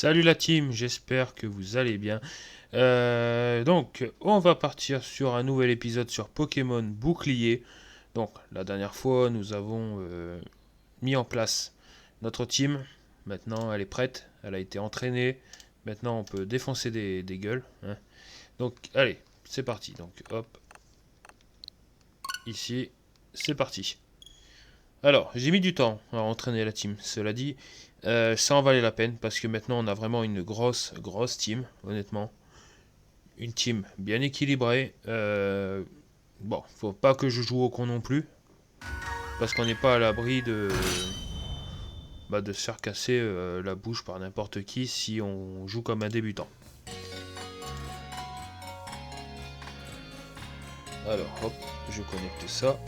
Salut la team, j'espère que vous allez bien. Donc, on va partir sur un nouvel épisode sur Pokémon Bouclier. Donc, la dernière fois, nous avons mis en place notre team. Maintenant, elle est prête, elle a été entraînée. Maintenant, on peut défoncer des gueules, hein. Donc, allez, c'est parti. Donc, hop, ici, c'est parti. Alors, j'ai mis du temps à entraîner la team. Cela dit, ça en valait la peine parce que maintenant, on a vraiment une grosse team, honnêtement. Une team bien équilibrée. Bon, faut pas que je joue au con non plus. Parce qu'on n'est pas à l'abri de se faire casser la bouche par n'importe qui si on joue comme un débutant. Alors, hop, je connecte ça.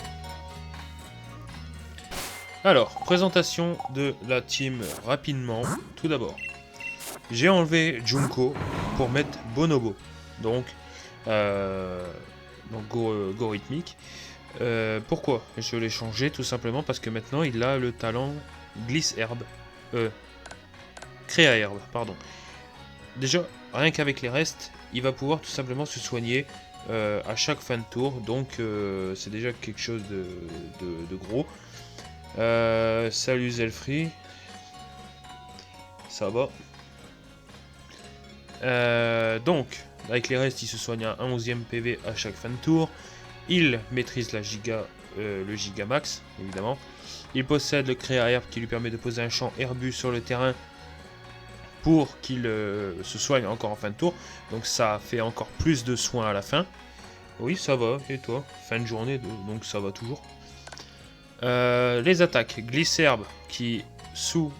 Alors, présentation de la team rapidement. Tout d'abord, j'ai enlevé Junko pour mettre Bonobo. Donc, euh, Go rythmique. Pourquoi je l'ai changé? Tout simplement parce que maintenant il a le talent glisse herbe. Créa herbe, pardon. Déjà, rien qu'avec les restes, il va pouvoir tout simplement se soigner à chaque fin de tour. Donc c'est déjà quelque chose de gros. Salut Zelfree. Ça va. Donc, avec les restes, il se soigne à 1 11e PV à chaque fin de tour. Il maîtrise le Gigamax, évidemment. Il possède le Créa Herbe qui lui permet de poser un champ herbu sur le terrain pour qu'il se soigne encore en fin de tour. Donc ça fait encore plus de soins à la fin. Oui, ça va. Et toi? Fin de journée, donc ça va toujours. Les attaques. Glisse Herbe qui, sous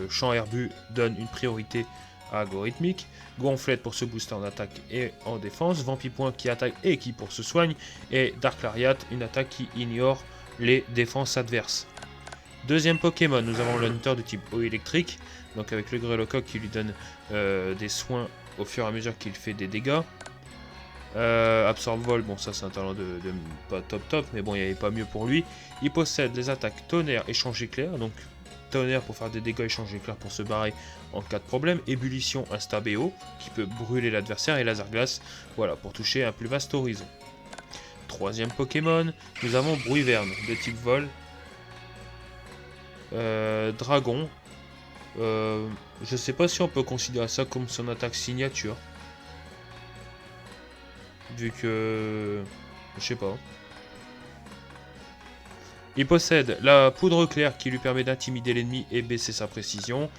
champ herbu, donne une priorité à algorithmique. Gonflette pour se booster en attaque et en défense. Vampipoint qui attaque et qui pour se soigne. Et Dark Lariat, une attaque qui ignore les défenses adverses. Deuxième Pokémon, nous avons le Hunter de type eau électrique. Donc avec le Grelocoq qui lui donne des soins au fur et à mesure qu'il fait des dégâts. Absorbe Vol, bon ça c'est un talent de pas top, mais bon il n'y avait pas mieux pour lui. Il possède les attaques tonnerre, échange éclair, donc tonnerre pour faire des dégâts, échange éclair pour se barrer en cas de problème. Ébullition, Insta BO, qui peut brûler l'adversaire, et laser glace, voilà, pour toucher un plus vaste horizon. Troisième Pokémon, nous avons Bruiverne de type vol. Dragon. Je sais pas si on peut considérer ça comme son attaque signature. Vu que... Je sais pas. Il possède la poudre claire qui lui permet d'intimider l'ennemi et baisser sa précision.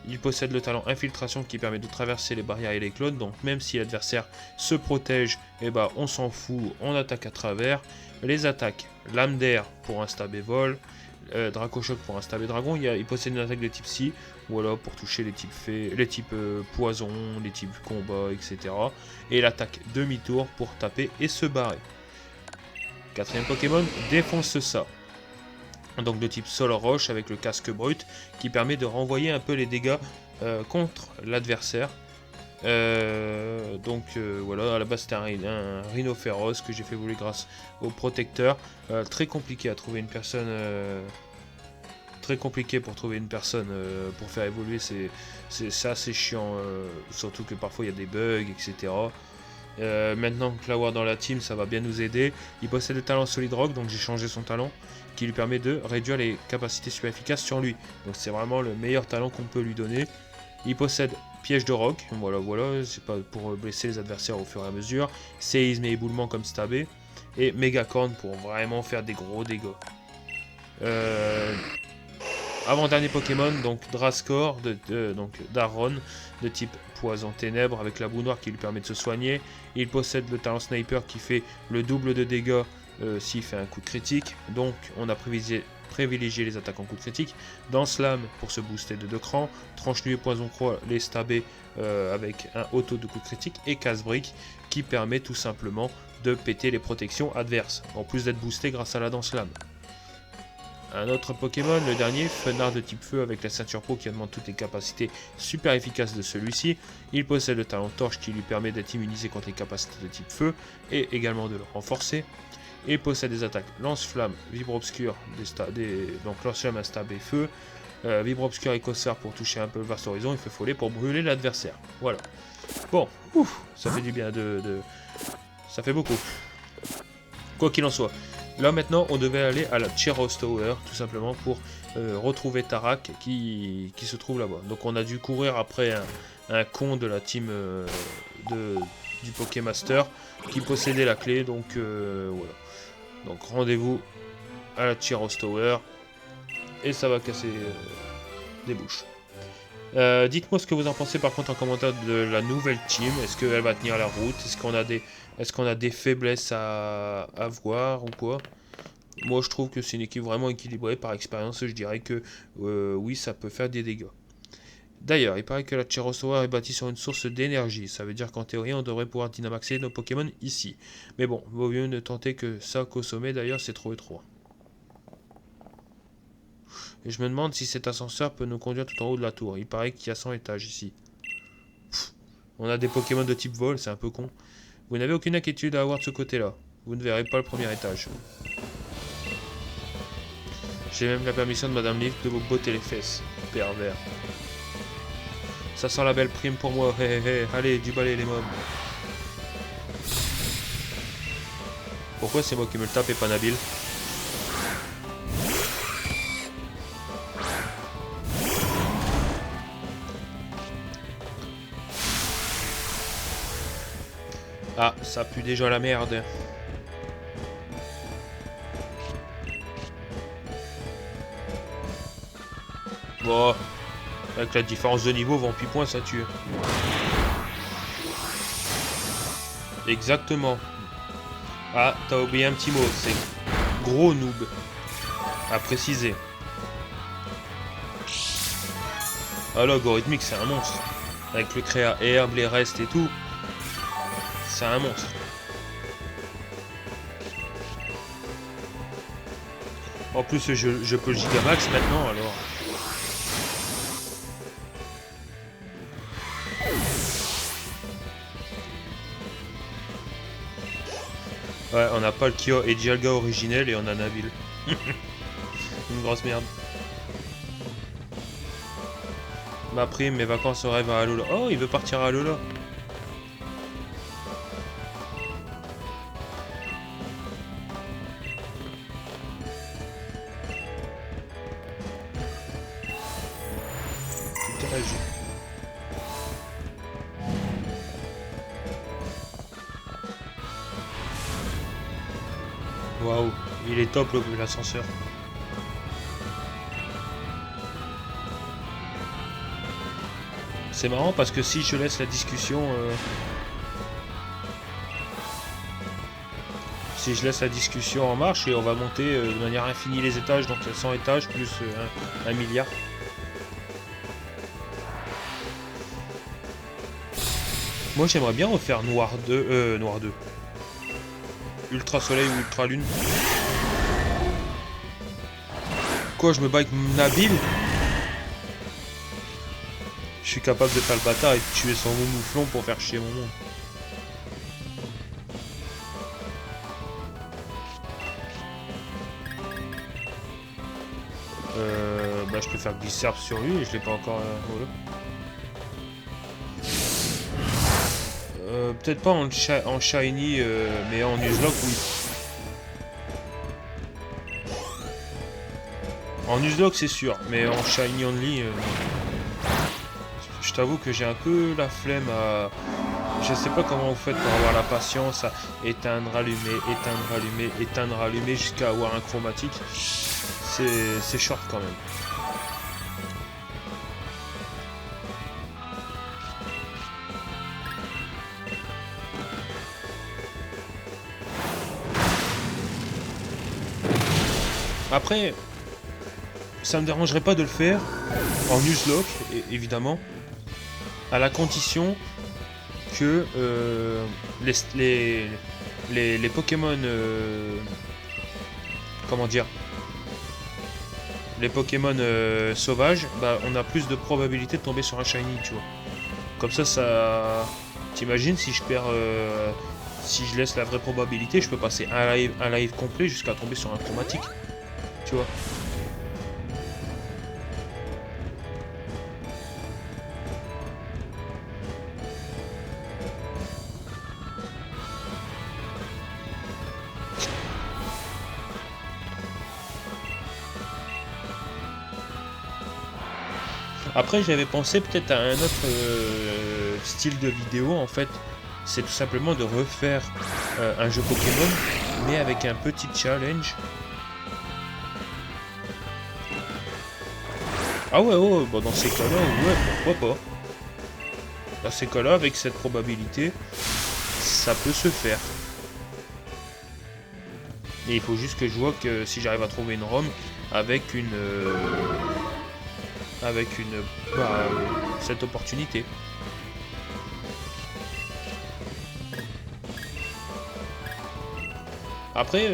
Il possède le talent infiltration qui permet de traverser les barrières et les clones. Donc même si l'adversaire se protège, eh ben, on s'en fout, on attaque à travers. Les attaques, lame d'air pour un stab et vol. Dracochoc pour un stab et dragon. Il possède une attaque de type Psy. Voilà, pour toucher les types poison, les types combat, etc. Et l'attaque demi-tour pour taper et se barrer. Quatrième Pokémon, défonce ça. Donc de type sol roche avec le casque brut qui permet de renvoyer un peu les dégâts contre l'adversaire. Voilà, à la base c'était un rhino féroce que j'ai fait voler grâce au protecteur. Très compliqué à trouver une personne. Très compliqué pour trouver une personne pour faire évoluer, c'est assez chiant, surtout que parfois il y a des bugs, etc. Maintenant que l'avoir dans la team, ça va bien nous aider. Il possède le talent Solid Rock, donc j'ai changé son talent, qui lui permet de réduire les capacités super efficaces sur lui. Donc c'est vraiment le meilleur talent qu'on peut lui donner. Il possède Piège de Rock, voilà, c'est pas pour blesser les adversaires au fur et à mesure. Séisme et éboulement comme stabé. Et Mégacorn pour vraiment faire des gros dégâts. Avant-dernier Pokémon, donc Drascore, donc Daron, de type Poison Ténèbres, avec la boue noire qui lui permet de se soigner. Il possède le talent Sniper qui fait le double de dégâts s'il fait un coup de critique. Donc on a privilégié les attaques en coup de critique. Dans Slam pour se booster de 2 crans. Tranche Nuit et Poison Croix, les stabber avec un auto de coup de critique. Et Casse-Brique qui permet tout simplement de péter les protections adverses, en plus d'être boosté grâce à la Danse Lame. Un autre Pokémon, le dernier, Fenard de type feu avec la ceinture pro qui augmente toutes les capacités super efficaces de celui-ci. Il possède le talent torche qui lui permet d'être immunisé contre les capacités de type feu et également de le renforcer. Il possède des attaques lance-flamme, vibre obscur, donc lance-flamme, stab et feu. Vibre Obscur Écossaire pour toucher un peu le vaste horizon, il fait follet pour brûler l'adversaire. Voilà. Bon, ouf, ça fait du bien ça fait beaucoup. Quoi qu'il en soit. Là maintenant, on devait aller à la Cheros Tower, tout simplement, pour retrouver Tarak qui se trouve là-bas. Donc on a dû courir après un con de la team du Pokémaster qui possédait la clé, donc voilà. Donc rendez-vous à la Cheros Tower, et ça va casser des bouches. Dites-moi ce que vous en pensez par contre en commentaire de la nouvelle team. Est-ce qu'elle va tenir la route? Est-ce qu'on a des faiblesses à voir ou quoi? Moi je trouve que c'est une équipe vraiment équilibrée. Par expérience je dirais que oui, ça peut faire des dégâts. D'ailleurs, il paraît que la Cheros Tower est bâtie sur une source d'énergie. Ça veut dire qu'en théorie on devrait pouvoir dynamaxer nos Pokémon ici. Mais bon, vaut mieux ne tenter que ça qu'au sommet. D'ailleurs c'est trop étroit. Et je me demande si cet ascenseur peut nous conduire tout en haut de la tour. Il paraît qu'il y a 100 étages ici. Pff, on a des Pokémon de type vol, c'est un peu con. Vous n'avez aucune inquiétude à avoir de ce côté-là. Vous ne verrez pas le premier étage. J'ai même la permission de Madame Lift de vous botter les fesses. Pervers. Ça sent la belle prime pour moi. Hé hé hé. Allez, du balai les mobs. Pourquoi c'est moi qui me le tape et pas Nabil? Ah, ça pue déjà la merde. Bon, avec la différence de niveau, 28 points, ça tue. Exactement. Ah, t'as oublié un petit mot, c'est gros noob. À préciser. Ah, l'algorithmique, c'est un monstre. Avec le créa herbe, les restes et tout. C'est un monstre. En plus, je peux le Gigamax maintenant, alors. Ouais, on n'a pas le Kyo et Dialga originel et on a Nabil. Une grosse merde. Ma prime, mes vacances au rêve à Alola. Oh, il veut partir à Alola. Tout est réagi. Waouh, il est top l'ascenseur. C'est marrant parce que si je laisse la discussion... si je laisse la discussion en marche, et on va monter de manière infinie les étages, donc 100 étages plus 1 milliard. Moi j'aimerais bien refaire Noir 2, Noir 2. Ultra Soleil ou Ultra Lune. Quoi, je me bats avec Nabil? Je suis capable de faire le bâtard et de tuer son mouflon pour faire chier mon monde. Bah je peux faire Glisserp sur lui et je l'ai pas encore volé. Peut-être pas en Shiny, mais en Nuzlocke, oui. En Nuzlocke, c'est sûr, mais en Shiny Only, je t'avoue que j'ai un peu la flemme à... Je sais pas comment vous faites pour avoir la patience à éteindre, allumer, éteindre, allumer, éteindre, allumer jusqu'à avoir un chromatique. C'est short quand même. Après, ça me dérangerait pas de le faire en Nuzlocke, évidemment, à la condition que les Pokémon, comment dire, les Pokémon sauvages, bah, on a plus de probabilité de tomber sur un shiny, tu vois. Comme ça, t'imagines si je perds, si je laisse la vraie probabilité, je peux passer un live complet jusqu'à tomber sur un chromatique, tu vois. Après, j'avais pensé peut-être à un autre style de vidéo, en fait. C'est tout simplement de refaire un jeu Pokémon, mais avec un petit challenge. Ah ouais, ouais, bah dans ces cas-là, ouais, pourquoi pas. Dans ces cas-là, avec cette probabilité, ça peut se faire. Et il faut juste que je vois que si j'arrive à trouver une ROM avec une... cette opportunité. Après,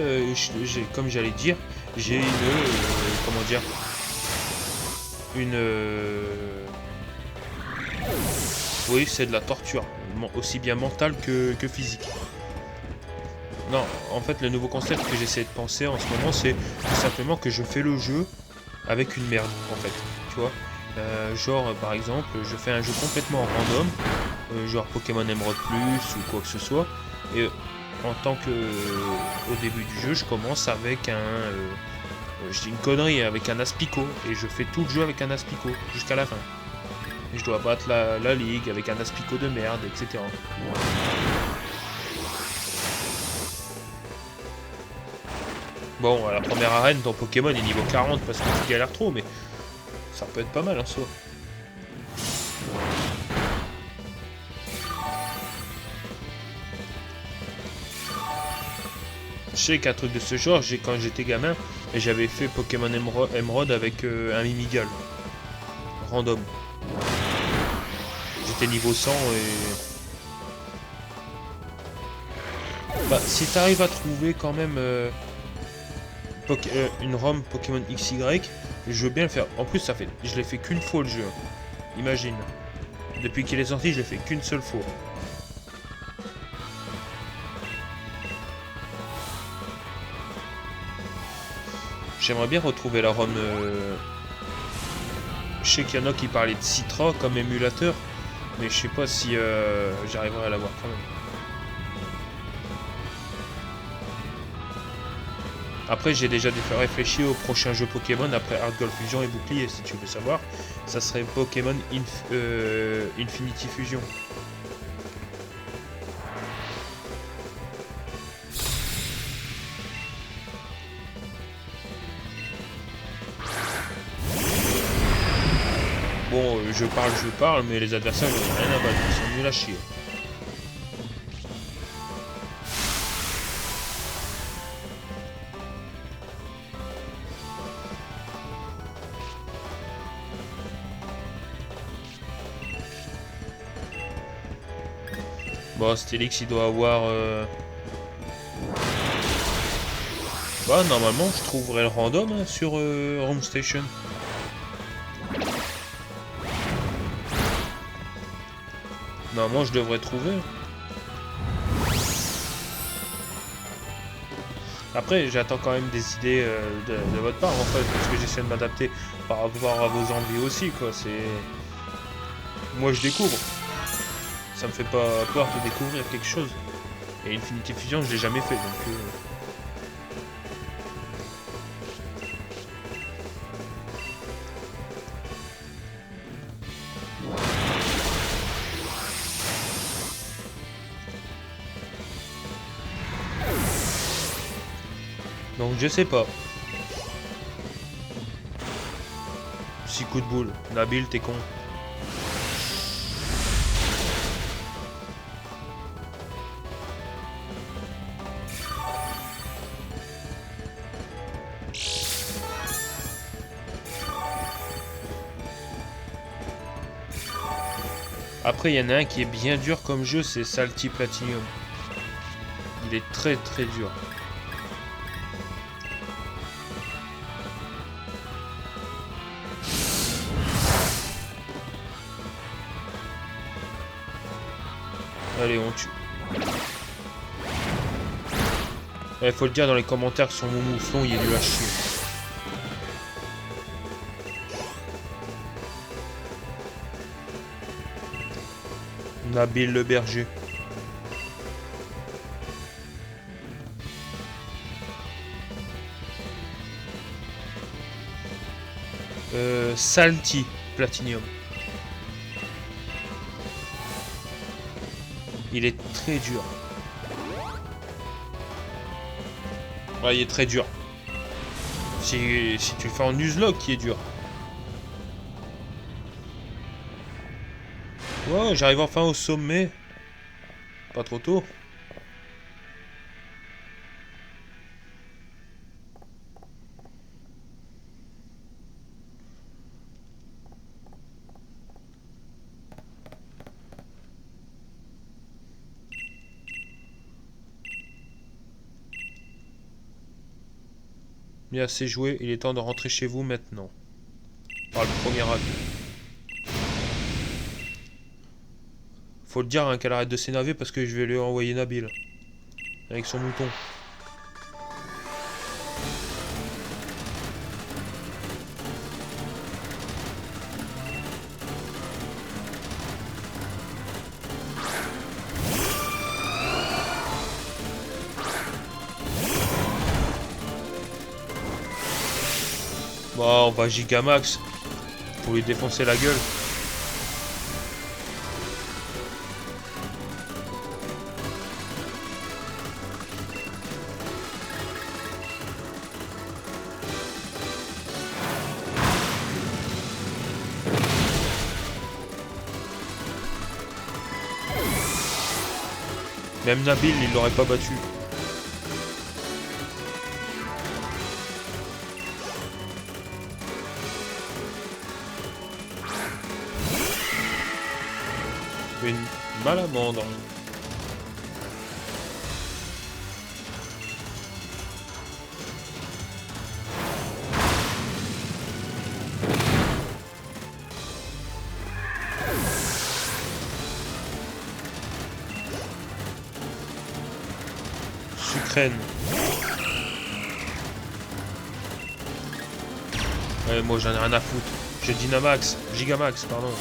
comme j'allais dire, j'ai une... comment dire, une... oui, c'est de la torture, aussi bien mentale que physique. Non, en fait, le nouveau concept que j'essaie de penser en ce moment, c'est tout simplement que je fais le jeu avec une merde, en fait. Tu vois, genre, par exemple, je fais un jeu complètement random, genre Pokémon Emerald Plus ou quoi que ce soit, et en tant que... au début du jeu, je commence avec un... je dis une connerie, avec un Aspico, et je fais tout le jeu avec un Aspico, jusqu'à la fin. Et je dois battre la ligue avec un Aspico de merde, etc. Bon, à la première arène, ton Pokémon est niveau 40 parce que tu galères trop, mais ça peut être pas mal en soi. Je sais qu'un truc de ce genre, quand j'étais gamin, j'avais fait Pokémon Emerald avec un Mimigal. Random. J'étais niveau 100 et... Bah, si t'arrives à trouver quand même une ROM Pokémon XY, je veux bien le faire. En plus, je l'ai fait qu'une fois le jeu. Imagine. Depuis qu'il est sorti, je l'ai fait qu'une seule fois. J'aimerais bien retrouver la ROM. Je sais qu'il y en a qui parlaient de Citra comme émulateur, mais je sais pas si j'arriverai à l'avoir quand même. Après, j'ai déjà réfléchi au prochain jeu Pokémon après Heart Gold Fusion et Bouclier, si tu veux savoir. Ça serait Pokémon Infinity Fusion. Bon, je parle, mais les adversaires, j'en ai rien à battre, ils sont nuls à chier. Bon, Stélix, il doit avoir... Bah, normalement, je trouverai le random hein, sur Home Station. Normalement, je devrais trouver. Après, j'attends quand même des idées de votre part, en fait, parce que j'essaie de m'adapter par rapport à vos envies aussi, quoi. C'est... Moi, je découvre. Ça me fait pas peur de découvrir quelque chose. Et Infinity Fusion, je l'ai jamais fait, donc... Donc, je sais pas. 6 coups de boule. Nabil, t'es con. Après, il y en a un qui est bien dur comme jeu, c'est Salty Platinum. Il est très très dur. Allez, on tue. Il faut le dire dans les commentaires que son mouflon il est nul à chier. Nabil le berger. Salty. platinium. Il est très dur. Ouais, il est très dur. Si tu le fais en Nuzlocke, il est dur. Ouais, j'arrive enfin au sommet. Pas trop tôt. Bien assez joué, il est temps de rentrer chez vous maintenant. Par le premier avis. Faut le dire hein, qu'elle arrête de s'énerver parce que je vais lui envoyer Nabil. Avec son mouton. Bon, on va Gigamax pour lui défoncer la gueule. Même Nabil, il l'aurait pas battu. Une malamandre. Sucrène. Ouais, moi j'en ai rien à foutre. J'ai Dynamax, Gigamax, pardon.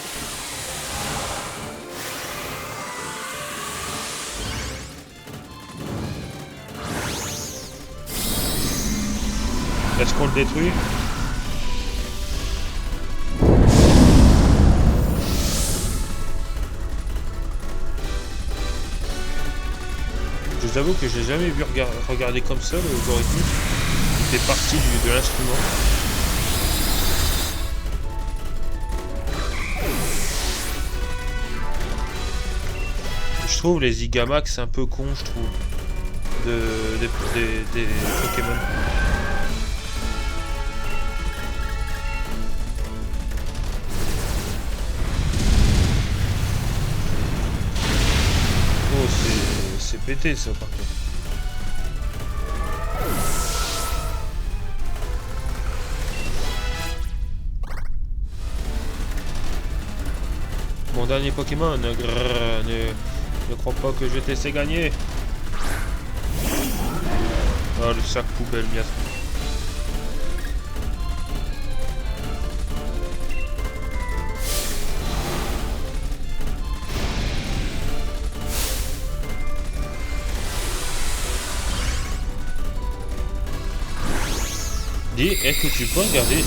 Est-ce qu'on le détruit? Je vous avoue que je l'ai jamais vu regarder comme ça, le logarithme. Il fait partie de l'instrument. Je trouve les Zigamax un peu cons, je trouve. Des Pokémon. Oh, c'est pété ça par contre. Mon dernier Pokémon, ne crois pas que je vais te laisser gagner. Ah, le sac poubelle, bien. Dis, est-ce que tu peux regarder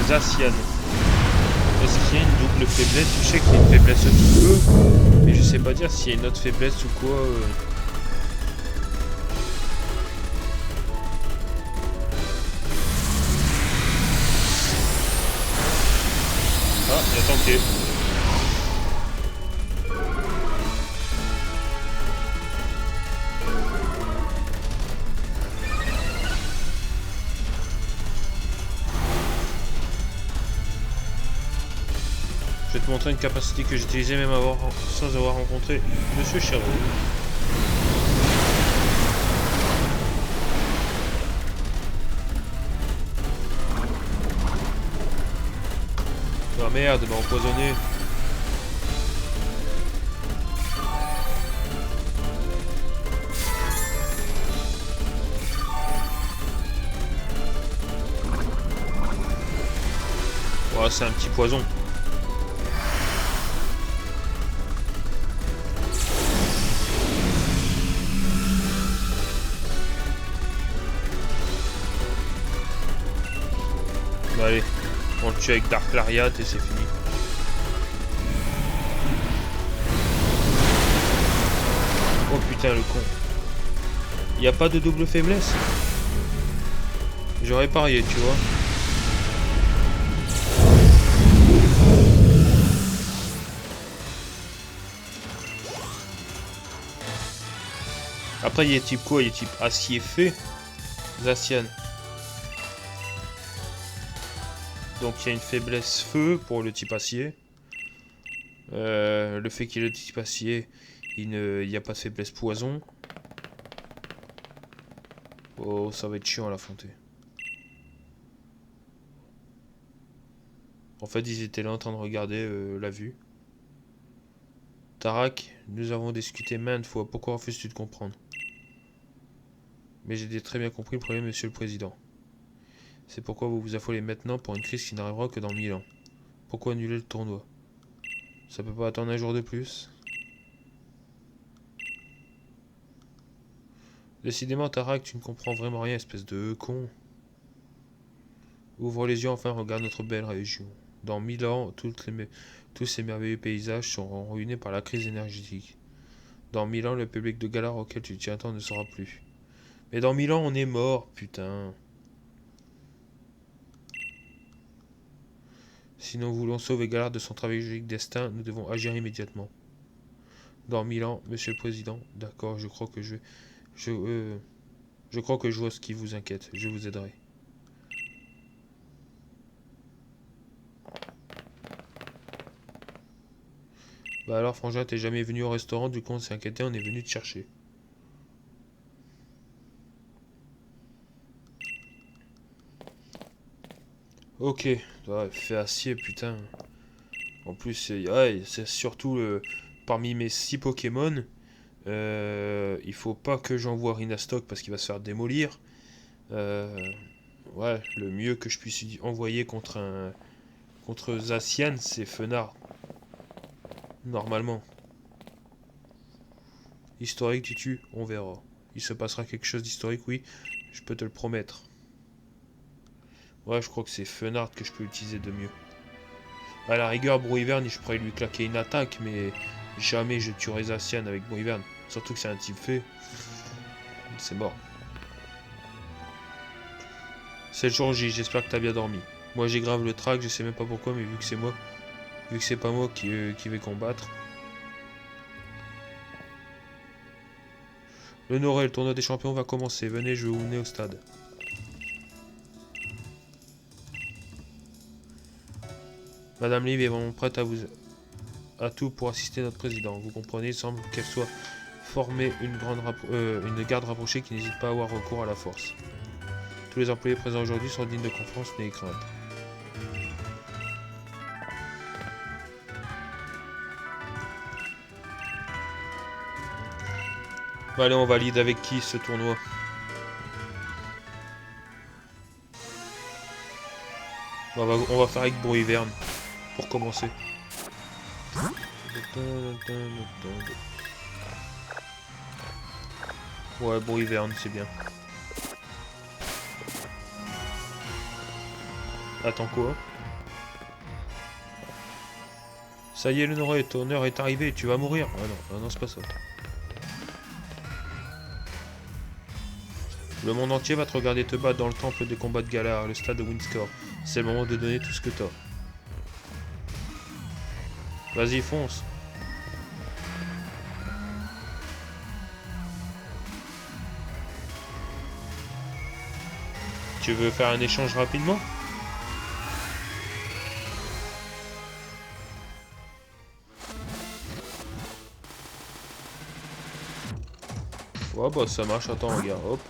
les Asianes? Est-ce qu'il y a une double faiblesse? Je sais qu'il y a une faiblesse du feu, mais je sais pas dire s'il y a une autre faiblesse ou quoi. Ah, il a tanké. Je vais te montrer une capacité que j'utilisais même sans avoir rencontré Monsieur Chéreau. Ah merde, il m'a empoisonné. Oh, c'est un petit poison. Bah, allez, on le tue avec Dark Lariat et c'est fini. Oh putain le con. Y a pas de double faiblesse. J'aurais parié, tu vois. Après il est type quoi? Il est type acier fée. Zacian. Donc il y a une faiblesse feu pour le type acier. Le fait qu'il est le type acier, il n'y a pas de faiblesse poison. Oh, ça va être chiant à l'affronter. En fait, ils étaient là en train de regarder la vue. Tarak, nous avons discuté maintes fois. Pourquoi refuses-tu de comprendre? Mais j'ai très bien compris le problème, monsieur le président. C'est pourquoi vous vous affolez maintenant pour une crise qui n'arrivera que dans 1000 ans. Pourquoi annuler le tournoi? Ça peut pas attendre un jour de plus? Décidément, Tarak, tu ne comprends vraiment rien, espèce de con. Ouvre les yeux enfin, regarde notre belle région. Dans 1000 ans, tous ces merveilleux paysages seront ruinés par la crise énergétique. Dans 1000 ans, le public de Galar auquel tu tiens tant ne sera plus. Mais dans 1000 ans, on est mort, putain. Si nous voulons sauver Galar de son tragique destin, nous devons agir immédiatement. Dans 1000 ans, monsieur le président, d'accord, je crois que je crois que je vois ce qui vous inquiète. Je vous aiderai. Bah alors, Frangin, t'es jamais venu au restaurant, du coup on s'est inquiété, on est venu te chercher. Ok, ouais, fait acier, putain. En plus, c'est surtout parmi mes 6 Pokémon, il faut pas que j'envoie Rhinastock parce qu'il va se faire démolir. Ouais, le mieux que je puisse envoyer contre Zacian, c'est Fenard. Normalement. Historique, dis-tu? On verra. Il se passera quelque chose d'historique, oui. Je peux te le promettre. Ouais, je crois que c'est Fenard que je peux utiliser de mieux. À la rigueur, Brouilleverne, je pourrais lui claquer une attaque, mais jamais je tuerai Zacian avec Brouilleverne. Surtout que c'est un type fait. C'est mort. C'est le jour J, j'espère que t'as bien dormi. Moi j'ai grave le trac, je sais même pas pourquoi, mais vu que c'est moi, vu que c'est pas moi qui vais combattre. Le Norel, le tournoi des champions va commencer. Venez, je vais vous mener au stade. Madame Liv est vraiment prête à tout pour assister notre président. Vous comprenez, il semble qu'elle soit formée une garde rapprochée qui n'hésite pas à avoir recours à la force. Tous les employés présents aujourd'hui sont dignes de confiance, n'ayez crainte. Bon, allez, on valide avec qui ce tournoi? On va faire avec Brouilleverne pour commencer. Ouais, Brouilleverne, c'est bien. Attends quoi? Ça y est, le Noré, ton heure est arrivée, tu vas mourir. Ah non, ah non, c'est pas ça. Le monde entier va te regarder te battre dans le temple des combats de Galar, le stade de Windscore. C'est le moment de donner tout ce que t'as. Vas-y, fonce. Tu veux faire un échange rapidement? Ouais, bah ça marche, attends, regarde, hop.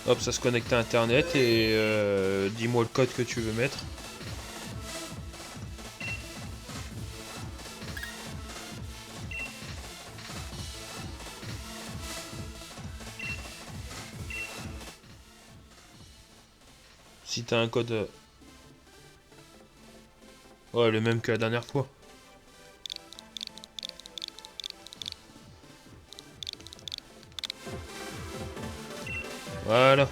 Hop, ça se connecte à internet et dis-moi le code que tu veux mettre. Si t'as un code... Ouais, le même que la dernière fois. Voilà.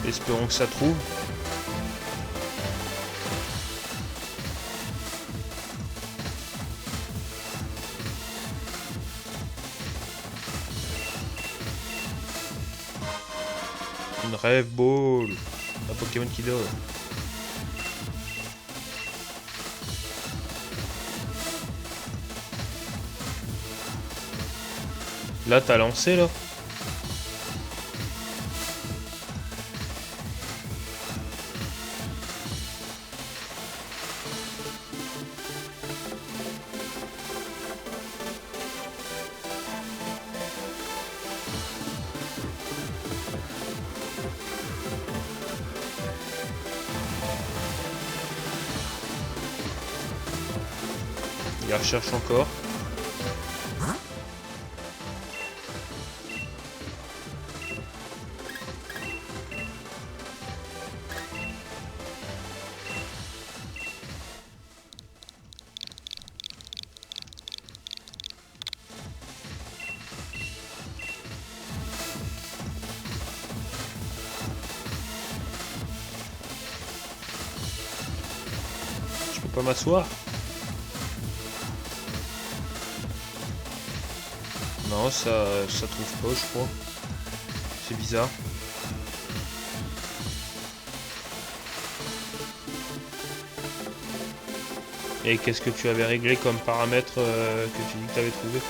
Espérons que ça trouve. Une rêve ball. Un Pokémon qui dort. Là, t'as lancé, là. Il recherche encore. Je peux pas m'asseoir. Non, ça trouve pas, je crois. C'est bizarre. Et qu'est-ce que tu avais réglé comme paramètre que tu dis que tu avais trouvé?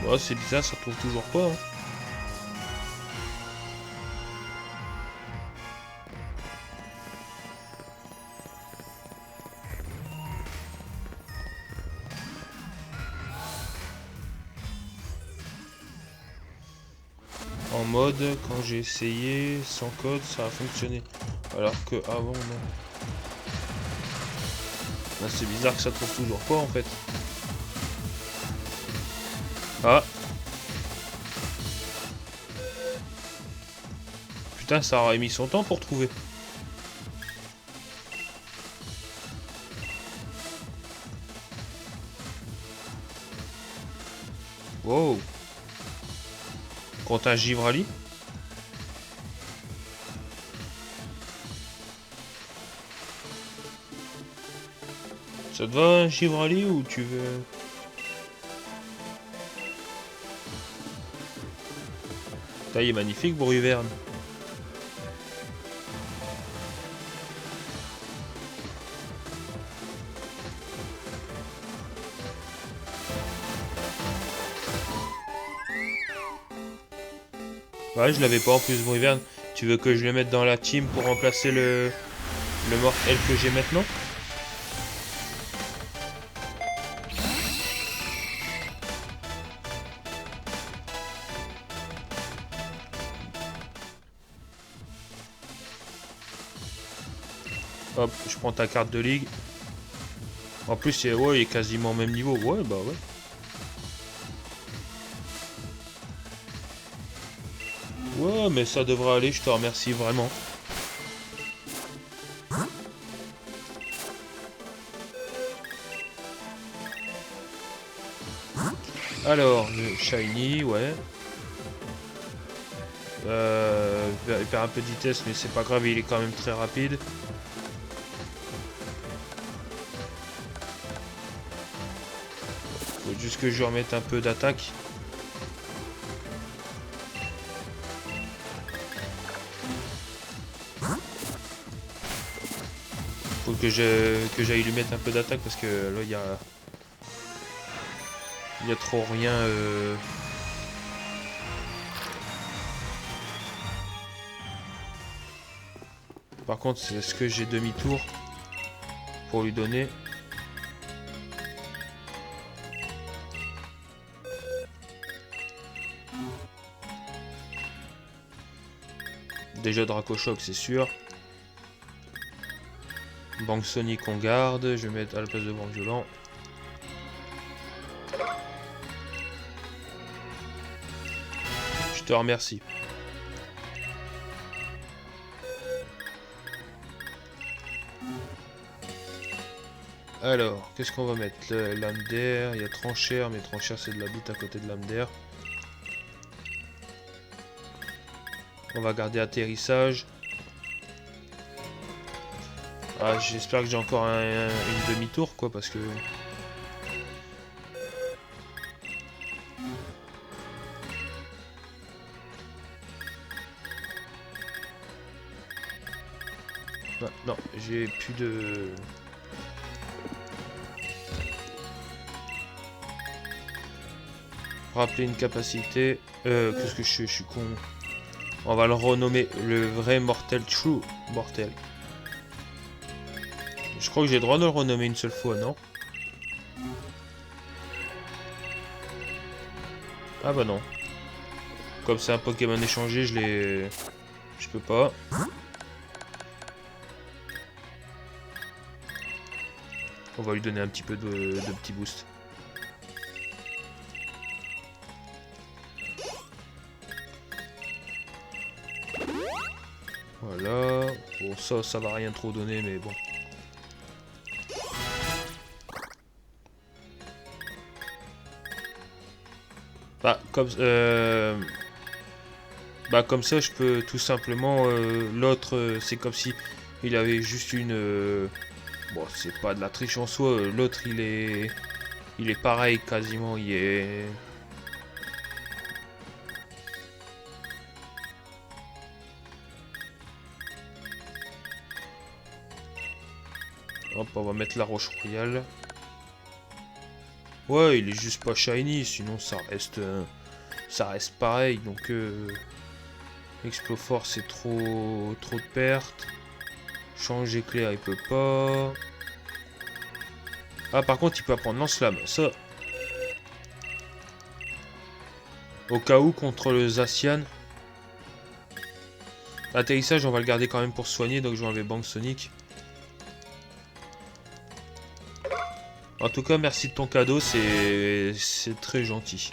Oh, c'est bizarre, ça trouve toujours pas. Hein. En mode, quand j'ai essayé sans code, ça a fonctionné. Alors que avant, non. Ah, c'est bizarre que ça trouve toujours pas en fait. Ah. Putain, ça aurait mis son temps pour trouver. Wow. Contre un Givrali. Ça te va un Givrali ou tu veux... Taille est magnifique, Bruverne. Ouais, je l'avais pas en plus, Bruverne. Tu veux que je le mette dans la team pour remplacer le Mortel que j'ai maintenant? Hop, je prends ta carte de ligue. En plus, ouais, il est quasiment au même niveau. Ouais, bah ouais. Ouais, mais ça devrait aller, je te remercie vraiment. Alors, le Shiny, ouais. Il perd un peu de vitesse, mais c'est pas grave, il est quand même très rapide. Faut juste que je lui remette un peu d'attaque. Faut que j'aille lui mettre un peu d'attaque parce que là il y a trop rien. Par contre, est-ce que j'ai demi-tour pour lui donner? Déjà Dracochoc, c'est sûr. Banque Sonic, on garde. Je vais mettre à la place de Banque Violent. Je te remercie. Alors, qu'est-ce qu'on va mettre? Lame d'air, il y a Tranchère, mais Tranchère c'est de la bite à côté de Lame d'air. On va garder atterrissage. Ah, j'espère que j'ai encore une demi-tour, quoi, parce que... Ah, non, j'ai plus de... Rappeler une capacité... qu'est-ce que je suis con. On va le renommer le vrai Mortel True Mortel. Je crois que j'ai le droit de le renommer une seule fois, non? Ah bah non. Comme c'est un Pokémon échangé, je peux pas. On va lui donner un petit peu de petit boost. Voilà. Bon, ça va rien trop donner, mais bon. Comme ça, je peux tout simplement... l'autre, c'est comme si il avait juste une... Bon, c'est pas de la triche en soi. L'autre, il est pareil, quasiment. Il est... Hop, on va mettre la roche royale. Ouais, il est juste pas shiny, sinon ça reste pareil. Donc Exploforce, c'est trop de pertes. Change éclair, il peut pas. Ah, par contre, il peut apprendre lance-flamme. Ça. Au cas où, contre le Zacian. Atterrissage, on va le garder quand même pour soigner, donc je vais enlever Banque Sonic. En tout cas, merci de ton cadeau, c'est très gentil.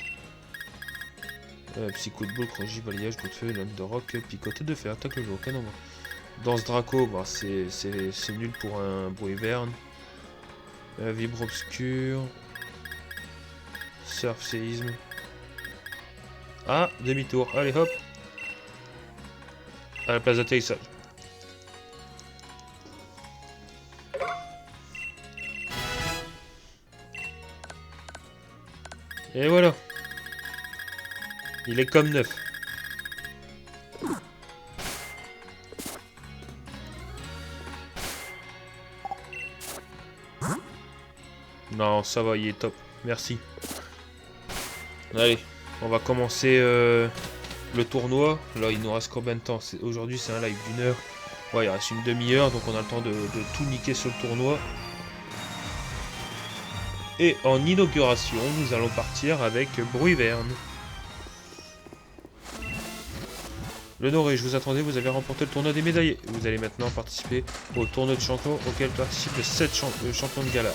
Psycho de boule, crochet, balayage, coup de feu, lame de roc, picoté de fer, attaque le jour, canon. Danse Draco, bah, c'est nul pour un Bruivern. Vibre obscur. Surf séisme. Ah, demi-tour, allez hop. À la place d'atterrissage. Et voilà. Il est comme neuf. Non, ça va, il est top. Merci. Allez, on va commencer le tournoi. Là, il nous reste combien de temps? Aujourd'hui, c'est un live d'une heure. Ouais, il reste une demi-heure, donc on a le temps de tout niquer sur le tournoi. Et en inauguration, nous allons partir avec Bruivern. L'honoré, je vous attendais, vous avez remporté le tournoi des médaillés. Vous allez maintenant participer au tournoi de champions auquel participent les 7 champions de Galar.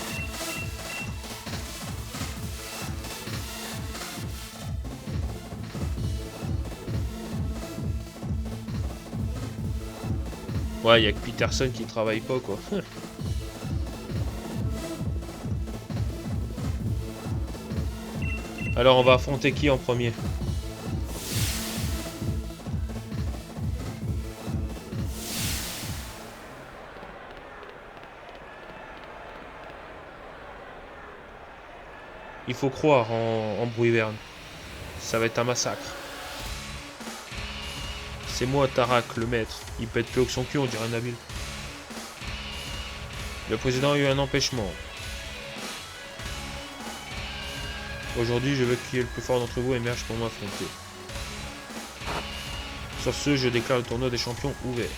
Ouais, il n'y a que Peterson qui travaille pas, quoi. Alors, on va affronter qui en premier? Il faut croire en Bruivern. Ça va être un massacre. C'est moi, Tarak, le maître. Il pète plus haut que son cul, on dirait Nabil. Le président a eu un empêchement. Aujourd'hui, je veux qui est le plus fort d'entre vous émerge pour m'affronter. Sur ce, je déclare le tournoi des champions ouvert.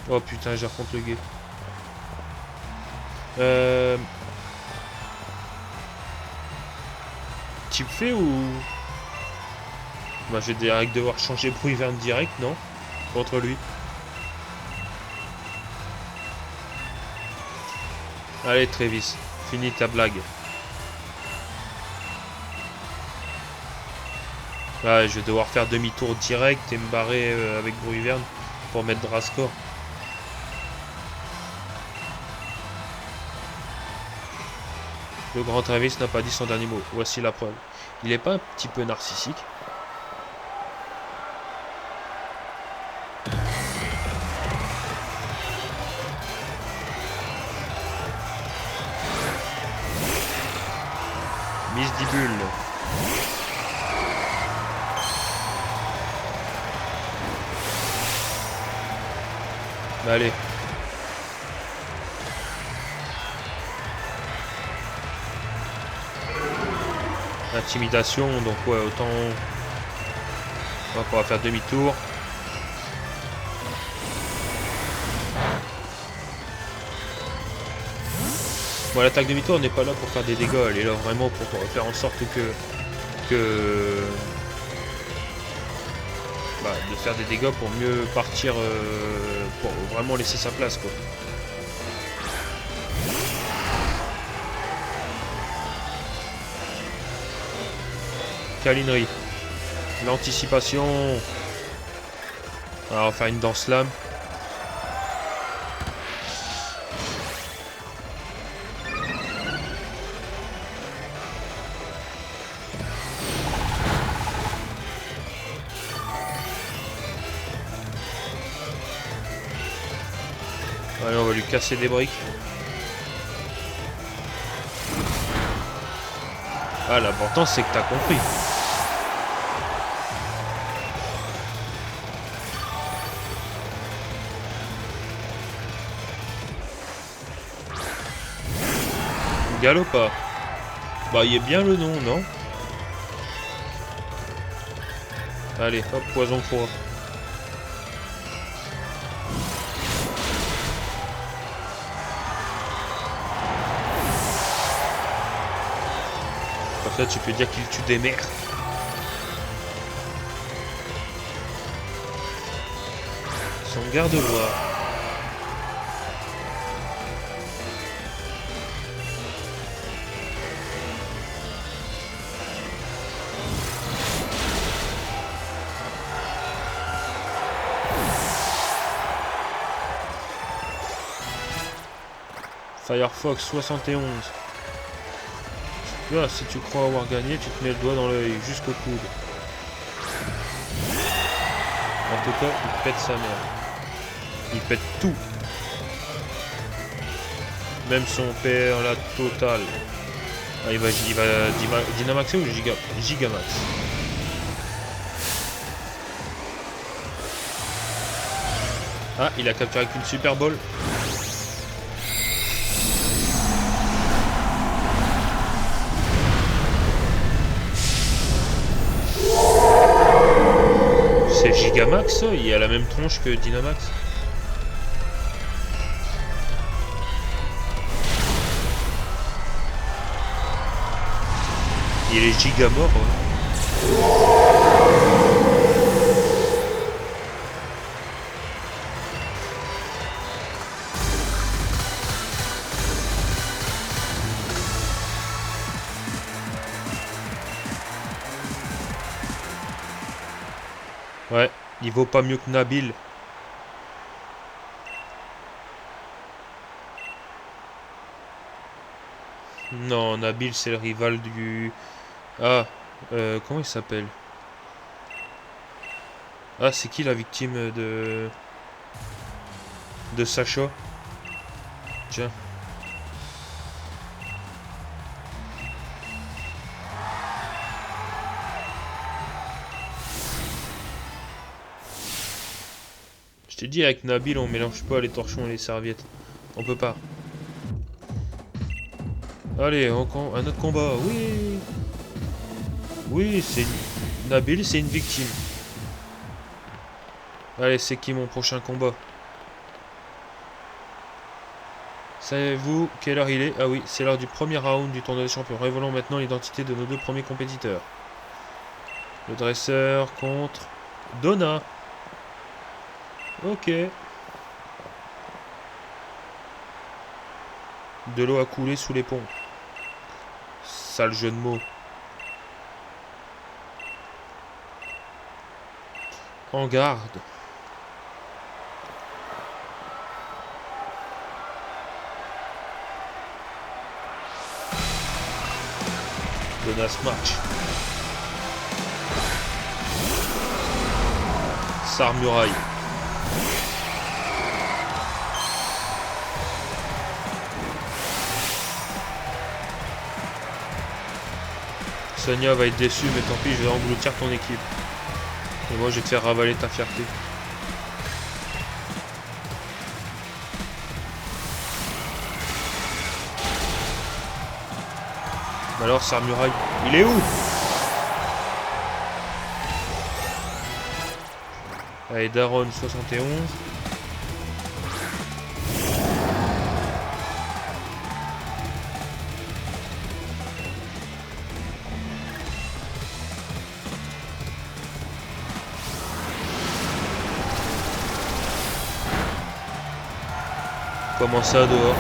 Oh putain, j'affronte le gay. Type fait ou... Bah je vais direct devoir changer Bruyverne direct, non? Contre lui. Allez Travis, finis ta blague. Ouais, je vais devoir faire demi-tour direct et me barrer avec Bruyverne pour mettre Drascore. Le grand Travis n'a pas dit son dernier mot. Voici la preuve. Il est pas un petit peu narcissique? Miss Dibule. Allez. Intimidation, donc ouais, autant... On va faire demi-tour. Bon, l'attaque demi-tour n'est pas là pour faire des dégâts, elle est là vraiment pour faire en sorte bah, de faire des dégâts pour mieux partir, pour vraiment laisser sa place, quoi. Câlinerie. L'anticipation. Alors, on va faire une danse lame. Allez, on va lui casser des briques. Ah, l'important c'est que t'as compris. Galopa. Bah, il y a bien le nom, non? Allez, hop, poison froid. Comme ça, tu peux dire qu'il tue des mères. Son garde-voix. Firefox 71. Là, si tu crois avoir gagné, tu te mets le doigt dans l'œil jusqu'au coude. En tout cas, il pète sa mère. Il pète tout. Même son père, la totale. Ah, il va Dynamaxer ou Gigamax? Ah, il a capturé avec une Super Bowl. C'est Gigamax, ça? Il a la même tronche que Dynamax. Il est giga mort. Ouais, il vaut pas mieux que Nabil. Non, Nabil c'est le rival du... Ah, comment il s'appelle? Ah, c'est qui la victime de Sacha? Tiens. Je t'ai dit, avec Nabil, on mélange pas les torchons et les serviettes. On peut pas. Allez, un autre combat. Oui. Oui, c'est... Nabil, c'est une victime. Allez, c'est qui mon prochain combat? Savez-vous quelle heure il est? Ah oui, c'est l'heure du premier round du tournoi des champions. Révélons maintenant l'identité de nos deux premiers compétiteurs. Le dresseur contre Donna. Ok. De l'eau a coulé sous les ponts. Sale jeu de mots. En garde. Donna Smash. Sarmuraille. Sonia va être déçue, mais tant pis, je vais engloutir ton équipe. Et moi, je vais te faire ravaler ta fierté. Alors, Sarmuraille, il est où? Allez, Daron 71. Comment ça dehors?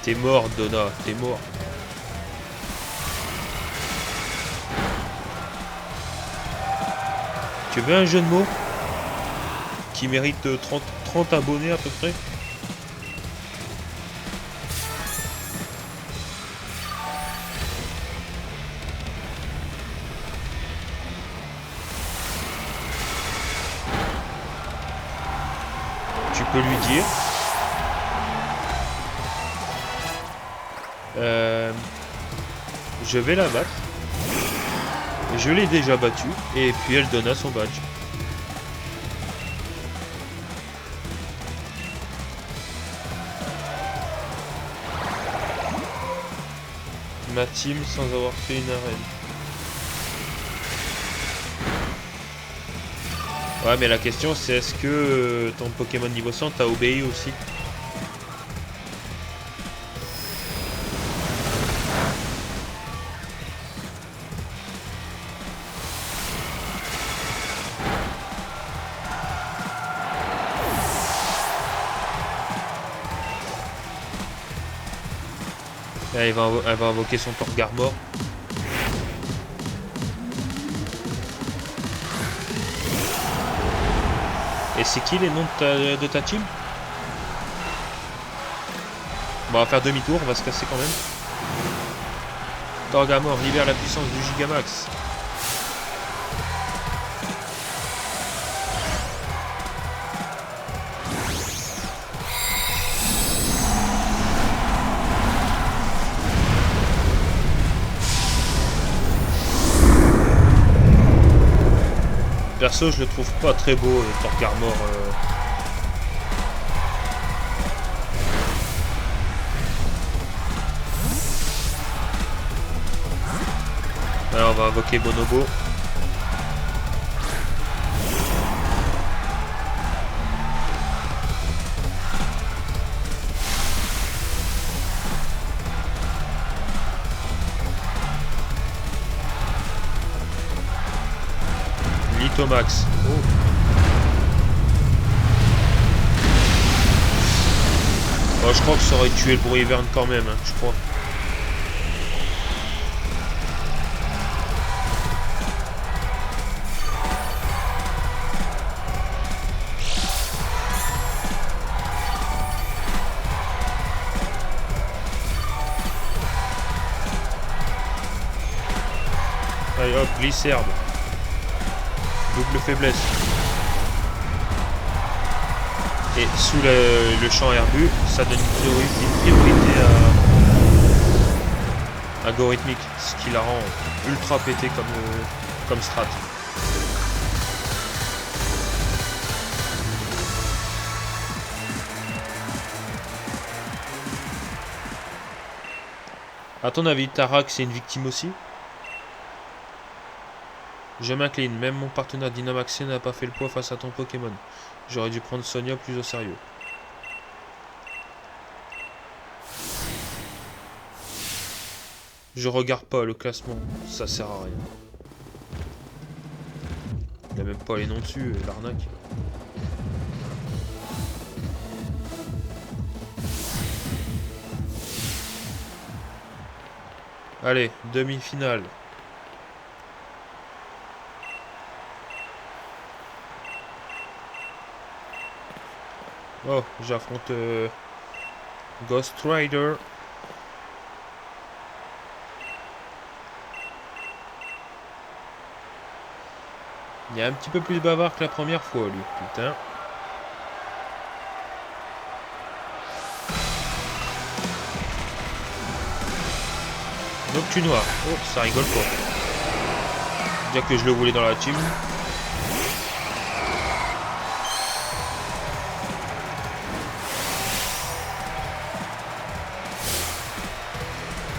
T'es mort, Donna, t'es mort. Tu veux un jeu de mots qui mérite 30 abonnés à peu près? Tu peux lui dire. Je vais la battre. Je l'ai déjà battue. Et puis elle donna son badge. Ma team sans avoir fait une arène. Ouais, mais la question c'est est-ce que ton Pokémon niveau 100 t'a obéi aussi? Là, elle va invoquer son Torgarmor. Et c'est qui les noms de ta team? Bon, on va faire demi-tour, on va se casser quand même. Torgarmor libère la puissance du Gigamax. Perso, je le trouve pas très beau, le Torgarmor. Alors, on va invoquer Bonobo. Litomax. Oh. Bon, je crois que ça aurait tué le Bruivern quand même, hein, je crois. Allez hop, Glisserbe. Double faiblesse. Et sous le champ herbu, ça donne une priorité à Gorithmic, ce qui la rend ultra pété comme strat. À ton avis, Tarak, c'est une victime aussi? Je m'incline, même mon partenaire Dynamaxé n'a pas fait le poids face à ton Pokémon. J'aurais dû prendre Sonia plus au sérieux. Je regarde pas le classement, ça sert à rien. Il n'y a même pas les noms dessus, l'arnaque. Allez, demi-finale. Oh, j'affronte Ghost Rider. Il est un petit peu plus bavard que la première fois, lui. Putain. Noctunoir. Oh, ça rigole pas. Dire que je le voulais dans la team.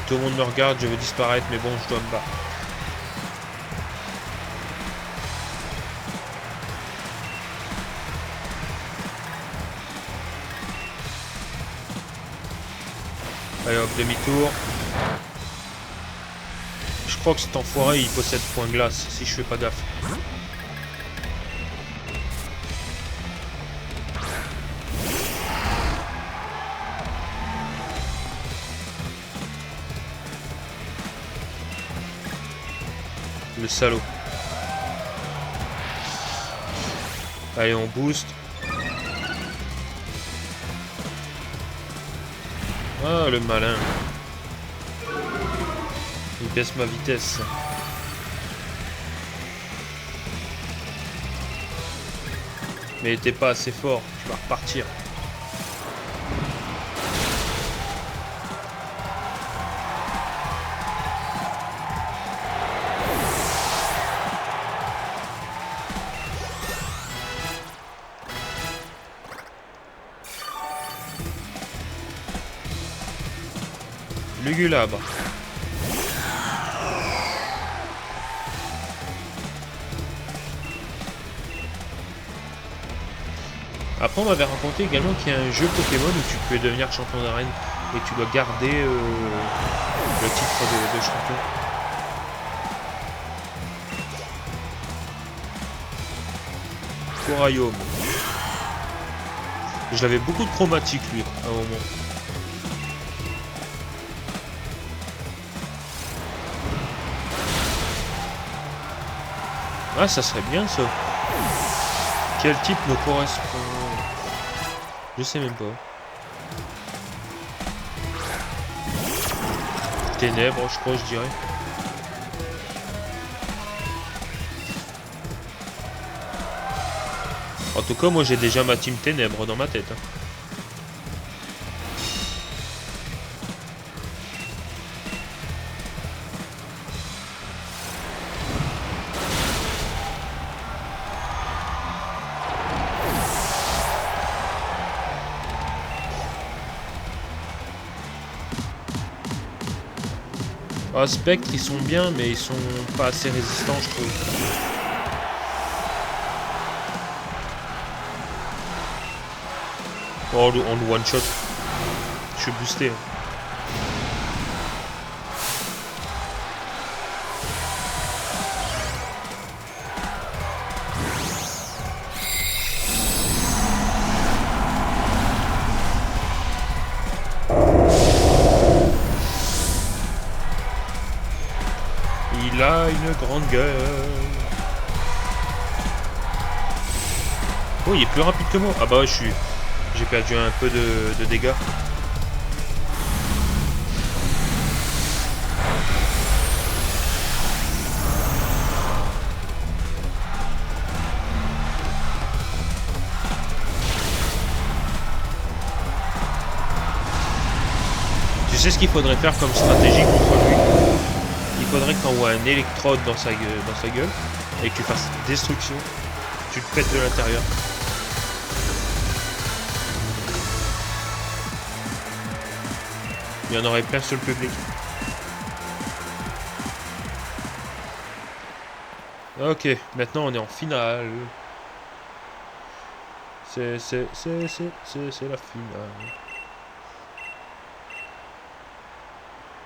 Tout le monde me regarde, je veux disparaître, mais bon, je dois me battre. Allez hop, demi-tour. Je crois que cet enfoiré, il possède point glace, si je fais pas gaffe. Le salaud. Allez, on booste. Ah, le malin. Il baisse ma vitesse. Mais il était pas assez fort. Tu vas repartir. Lugulabre. Après, on m'avait raconté également qu'il y a un jeu Pokémon où tu peux devenir champion d'arène et tu dois garder le titre de champion. Coraillum. Je l'avais beaucoup de chromatique lui à un moment. Ah, ça serait bien ça. Quel type me correspond? Je sais même pas. Ténèbres, je crois, je dirais. En tout cas, moi j'ai déjà ma team Ténèbres dans ma tête. Hein. Ah, Spectre, ils sont bien, mais ils sont pas assez résistants, je trouve. Oh, on le one-shot. Je suis boosté. Il a une grande gueule. Oh, il est plus rapide que moi. Ah bah ouais, j'ai perdu un peu de dégâts. Tu sais ce qu'il faudrait faire comme stratégie contre lui? Il faudrait que tu envoies un électrode dans sa gueule et que tu fasses destruction. Tu te pètes de l'intérieur. Il y en aurait plein sur le public. Ok, maintenant on est en finale. C'est la finale.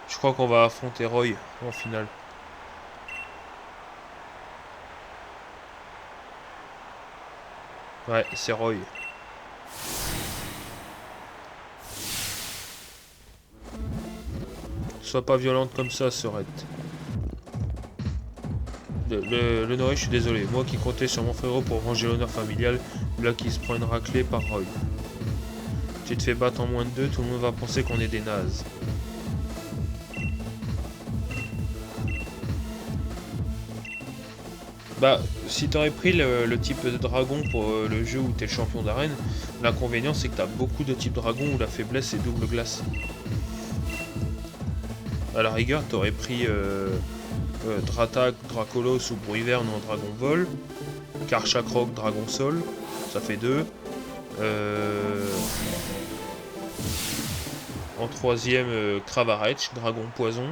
Je crois qu'on va affronter Roy en finale. Ouais, c'est Roy. Sois pas violente comme ça, Sorette. Le Noé, je suis désolé. Moi qui comptais sur mon frérot pour venger l'honneur familial, là qui se prend une raclée par Roy. Tu te fais battre en moins de 2, tout le monde va penser qu'on est des nazes. Bah, si t'aurais pris le type de dragon pour le jeu où t'es le champion d'arène, l'inconvénient c'est que t'as beaucoup de types dragons où la faiblesse est double glace. À la rigueur, t'aurais pris Dratak, Dracolos ou Bruiverne en dragon vol, Karchakrok, dragon sol, ça fait 2. En troisième, Kravarech, dragon poison.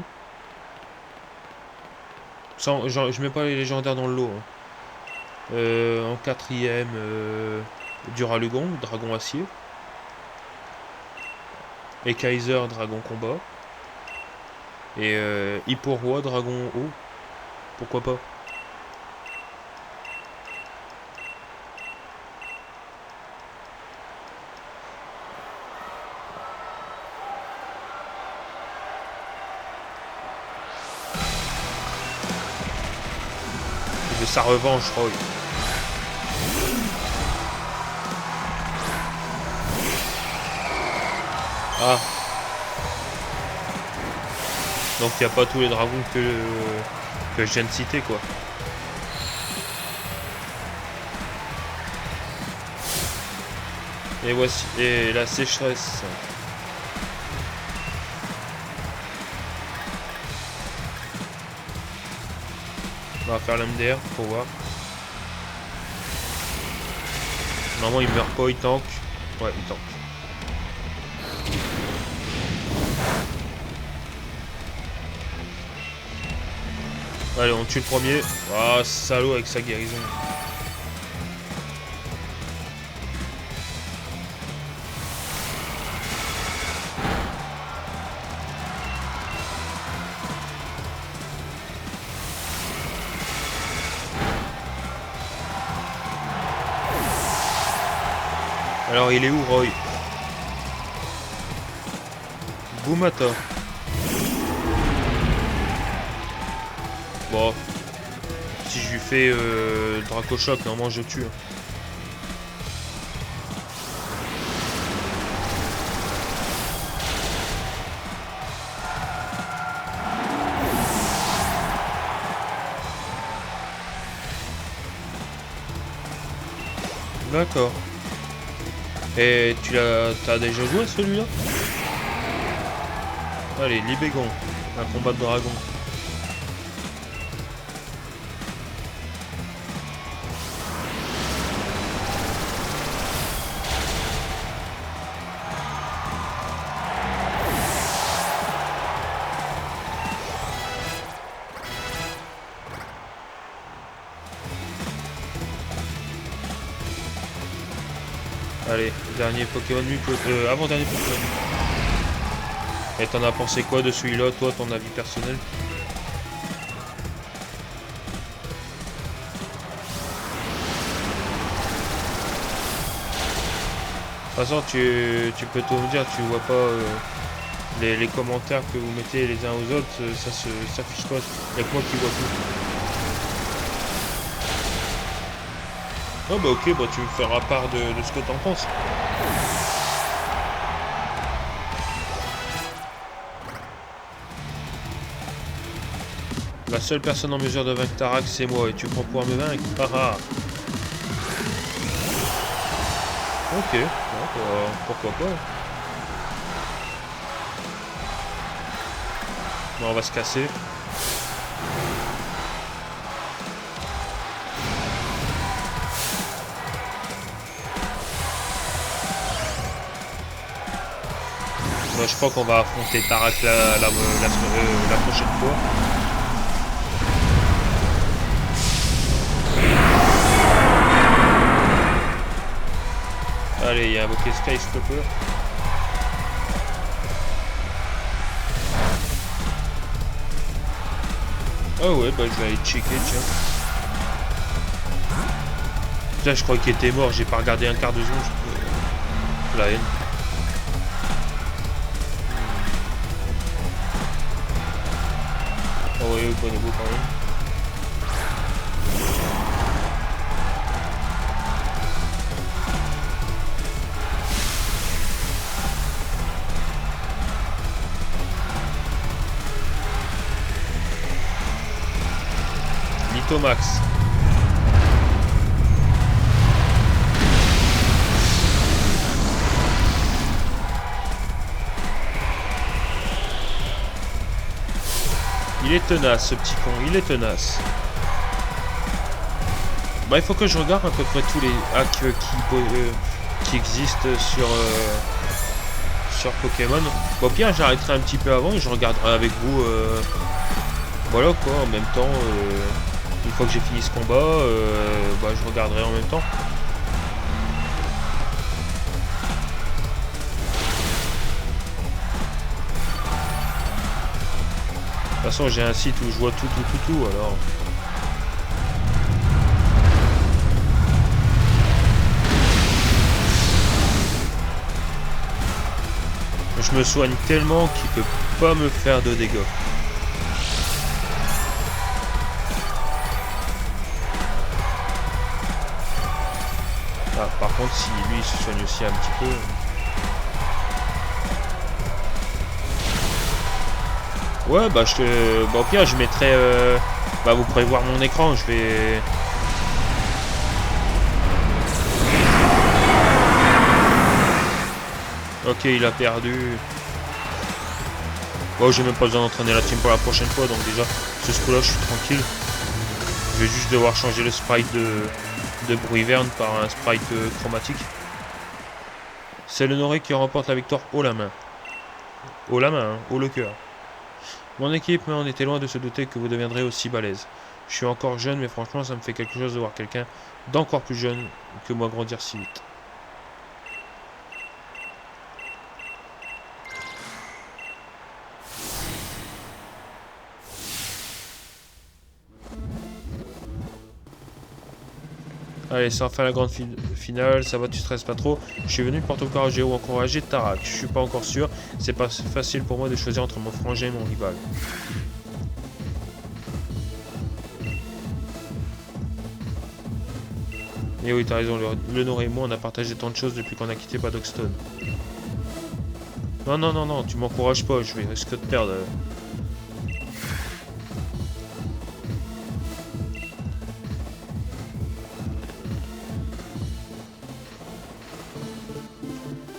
Je mets pas les légendaires dans le lot. Hein. En quatrième, Duralugon, dragon acier. Et Kaiser, dragon combat. Et Hipporoi, dragon eau. Pourquoi pas? Il veut sa revanche, Roy. Ah. Donc il n'y a pas tous les dragons que je viens de citer, quoi. Et voici. Et la sécheresse. On va faire l'MDR pour voir. Normalement il meurt pas, il tank. Ouais, il tank. Allez, on tue le premier. Ah, salaud avec sa guérison. Alors, il est où, Roy? Boumata. Bon. Si je lui fais Dracochoc, normalement je tue. D'accord. Et t'as déjà joué celui-là? Allez, Libégon. Un combat de dragon. Allez, dernier Pokémon avant-dernier Pokémon. Et t'en as pensé quoi de celui-là, toi, ton avis personnel? De toute façon, tu peux tout me dire, tu vois pas les commentaires que vous mettez les uns aux autres, ça s'affiche pas. Y'a que moi qui vois tout. Oh bah ok, bah tu me feras part de ce que t'en penses. La seule personne en mesure de vaincre Tarak, c'est moi, et tu crois pouvoir me vaincre? Haha. Ok, bon, pourquoi pas. Bon, on va se casser. Moi, je crois qu'on va affronter Tarak la prochaine fois. Allez, il y a invoqué Skystopper. Ah ouais, bah je vais aller checker, tiens. Putain, je crois qu'il était mort, j'ai pas regardé un quart de seconde. La haine. Oh ouais, bonobo quand même. Nitomax. Il est tenace ce petit con, il est tenace. Bah il faut que je regarde à peu près tous les hacks qui existent sur Pokémon. Bon bien j'arrêterai un petit peu avant et je regarderai avec vous voilà quoi en même temps une fois que j'ai fini ce combat bah je regarderai en même temps. De toute façon j'ai un site où je vois tout alors. Je me soigne tellement qu'il peut pas me faire de dégâts. Ah, par contre si lui il se soigne aussi un petit peu. Ouais bah bah, au pire je mettrai bah vous pourrez voir mon écran, je vais. Ok il a perdu. Bon j'ai même pas besoin d'entraîner la team pour la prochaine fois donc déjà ce coup là je suis tranquille. Je vais juste devoir changer le sprite de Bruivern par un sprite chromatique. C'est le Noré qui remporte la victoire haut la main. Haut la main, hein, haut le cœur. Mon équipe, mais on était loin de se douter que vous deviendrez aussi balèze. Je suis encore jeune, mais franchement, ça me fait quelque chose de voir quelqu'un d'encore plus jeune que moi grandir si vite. Allez, c'est enfin la grande finale, ça va, tu stresses pas trop. Je suis venu pour t'encourager ou encourager Tarak. Je suis pas encore sûr, c'est pas facile pour moi de choisir entre mon frangin et mon rival. Et oui, t'as raison, le Nord et moi, on a partagé tant de choses depuis qu'on a quitté Paddockstone. Non, tu m'encourages pas, je vais risquer de perdre.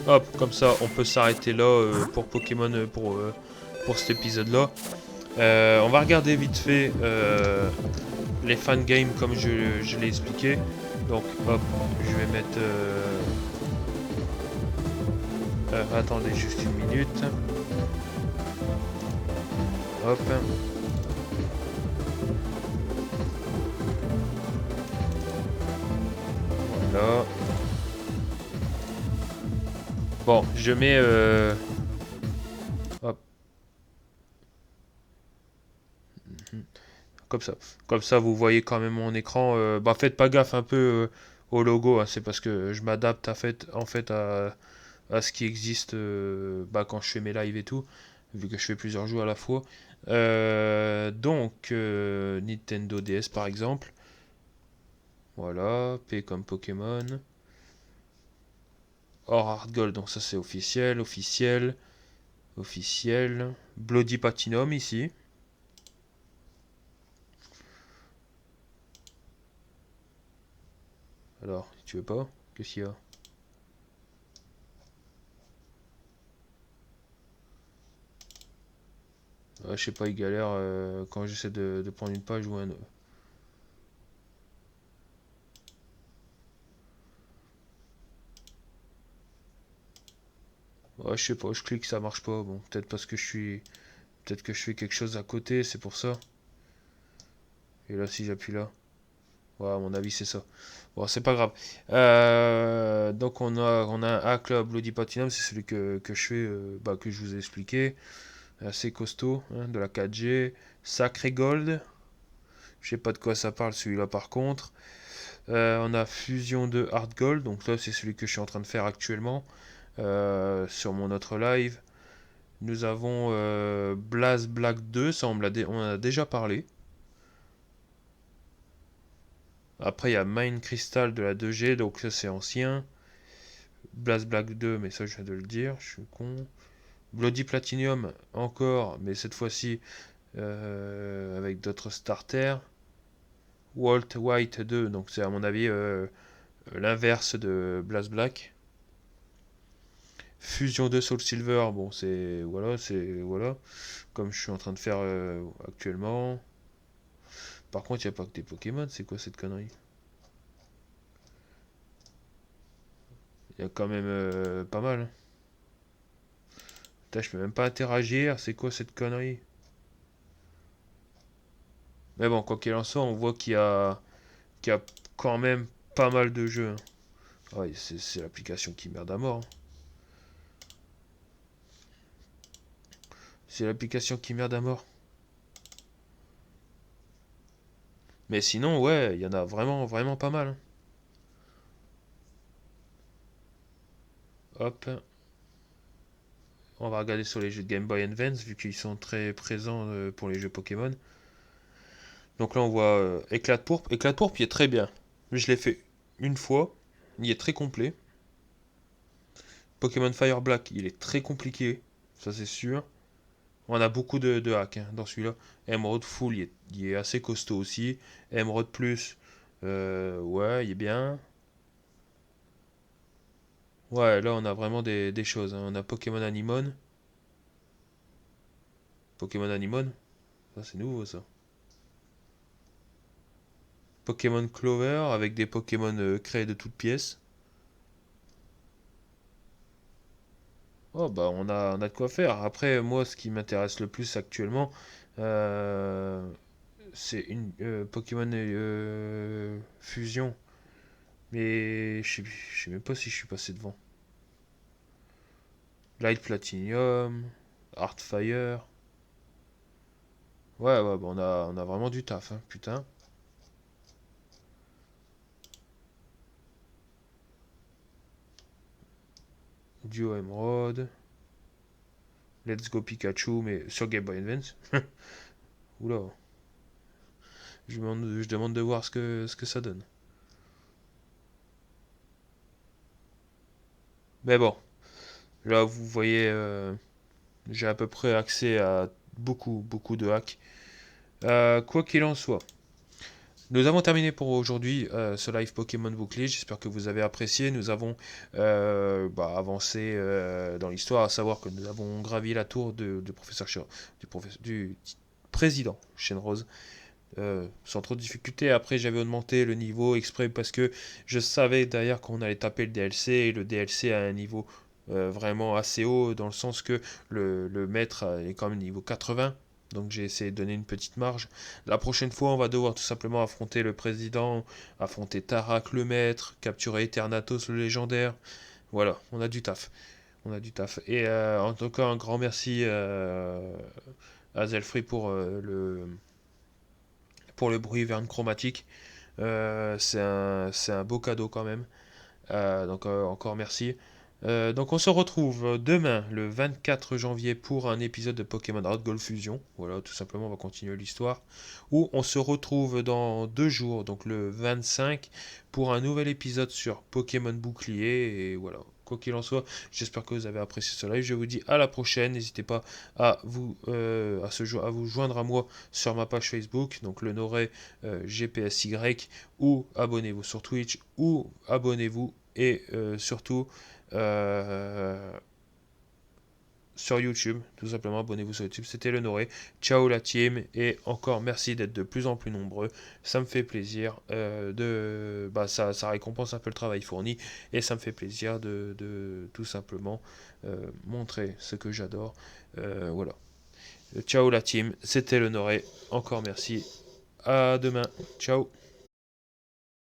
Hop, comme ça, on peut s'arrêter là pour Pokémon, pour cet épisode-là. On va regarder vite fait les fangames comme je l'ai expliqué. Donc, hop, je vais mettre... attendez juste une minute. Hop. Voilà. Bon, je mets... hop. Comme ça, vous voyez quand même mon écran. Bah, faites pas gaffe un peu au logo. Hein, c'est parce que je m'adapte en fait à ce qui existe bah, quand je fais mes lives et tout. Vu que je fais plusieurs jeux à la fois. Donc, Nintendo DS par exemple. Voilà, P comme Pokémon. Or Hard Gold, donc ça c'est officiel, officiel. Bloody Platinum ici. Alors, tu veux pas? Qu'est-ce qu'il y a? Ouais, je sais pas, il galère quand j'essaie de prendre une page ou un... Ouais, je sais pas, je clique, ça marche pas. Bon, peut-être parce que je suis... Peut-être que je fais quelque chose à côté, c'est pour ça. Et là, si j'appuie là... Ouais, à mon avis, c'est ça. Bon, c'est pas grave. Donc, on a un A-Club Bloody Platinum, c'est celui que je fais, que je vous ai expliqué. Assez costaud, hein, de la 4G. Sacré Gold. Je sais pas de quoi ça parle celui-là par contre. On a Fusion de Hard Gold, donc là c'est celui que je suis en train de faire actuellement sur mon autre live. Nous avons Blaze Black 2, ça on en a déjà parlé. Après il y a Mine Crystal de la 2G, donc ça c'est ancien. Blaze Black 2, mais ça je viens de le dire, je suis con. Bloody Platinum encore, mais cette fois-ci avec d'autres starters. Walt White 2, donc c'est à mon avis l'inverse de Blaze Black. Fusion de Soul Silver, bon c'est voilà, comme je suis en train de faire actuellement. Par contre, il n'y a pas que des Pokémon, c'est quoi cette connerie? Il y a quand même pas mal, hein. Putain, je peux même pas interagir, c'est quoi cette connerie? Mais bon, quoi qu'il en soit, on voit qu'il y a quand même pas mal de jeux, hein. Ouais, c'est l'application qui merde à mort, hein. C'est l'application qui merde à mort. Mais sinon, ouais, il y en a vraiment, vraiment pas mal, hein. Hop, on va regarder sur les jeux de Game Boy Advance, vu qu'ils sont très présents pour les jeux Pokémon. Donc là, on voit Éclat de pourpre. Éclat de pourpre, il est très bien. Je l'ai fait une fois. Il est très complet. Pokémon Fire Black, il est très compliqué. Ça, c'est sûr. On a beaucoup de hacks, hein, dans celui-là. Emerald Full, il est assez costaud aussi. Emerald Plus, ouais, il est bien. Ouais, là, on a vraiment des choses, hein. On a Pokémon Anemone. Pokémon Anemone, ça, c'est nouveau, ça. Pokémon Clover, avec des Pokémon créés de toutes pièces. Oh bah on a de quoi faire. Après moi ce qui m'intéresse le plus actuellement euh, c'est une Pokémon Fusion. Mais je sais même pas si je suis passé devant. Light Platinum, Heartfire. Ouais bah on a vraiment du taf, hein, putain. Duo Emerald. Let's Go Pikachu mais sur Game Boy Advance. Oula, je demande de voir ce que ça donne. Mais bon, là vous voyez j'ai à peu près accès à beaucoup, beaucoup de hacks. Quoi qu'il en soit, nous avons terminé pour aujourd'hui ce live Pokémon bouclé. J'espère que vous avez apprécié. Nous avons avancé dans l'histoire, à savoir que nous avons gravi la tour du professeur du président Shenrose. Sans trop de difficulté. Après, j'avais augmenté le niveau exprès parce que je savais d'ailleurs qu'on allait taper le DLC et le DLC a un niveau vraiment assez haut dans le sens que le maître est quand même niveau 80. Donc j'ai essayé de donner une petite marge. La prochaine fois, on va devoir tout simplement affronter le président, affronter Tarak le maître, capturer Eternatus le légendaire. Voilà, on a du taf. On a du taf. Et en tout cas, un grand merci à Zelfree pour le bruit verne chromatique. C'est un beau cadeau quand même. Donc encore merci. Donc on se retrouve demain, le 24 janvier, pour un épisode de Pokémon Heart Gold Fusion. Voilà, tout simplement, on va continuer l'histoire. Ou on se retrouve dans 2 jours, donc le 25, pour un nouvel épisode sur Pokémon Bouclier. Et voilà, quoi qu'il en soit, j'espère que vous avez apprécié ce live. Je vous dis à la prochaine. N'hésitez pas à vous joindre à moi sur ma page Facebook, donc le Noré GPSY, ou abonnez-vous sur Twitch, ou abonnez-vous et surtout euh, sur YouTube, tout simplement abonnez-vous sur YouTube. C'était le Noré. Ciao la team et encore merci d'être de plus en plus nombreux. Ça me fait plaisir ça récompense un peu le travail fourni et ça me fait plaisir de tout simplement montrer ce que j'adore. Voilà. Ciao la team, c'était le Noré. Encore merci. À demain. Ciao.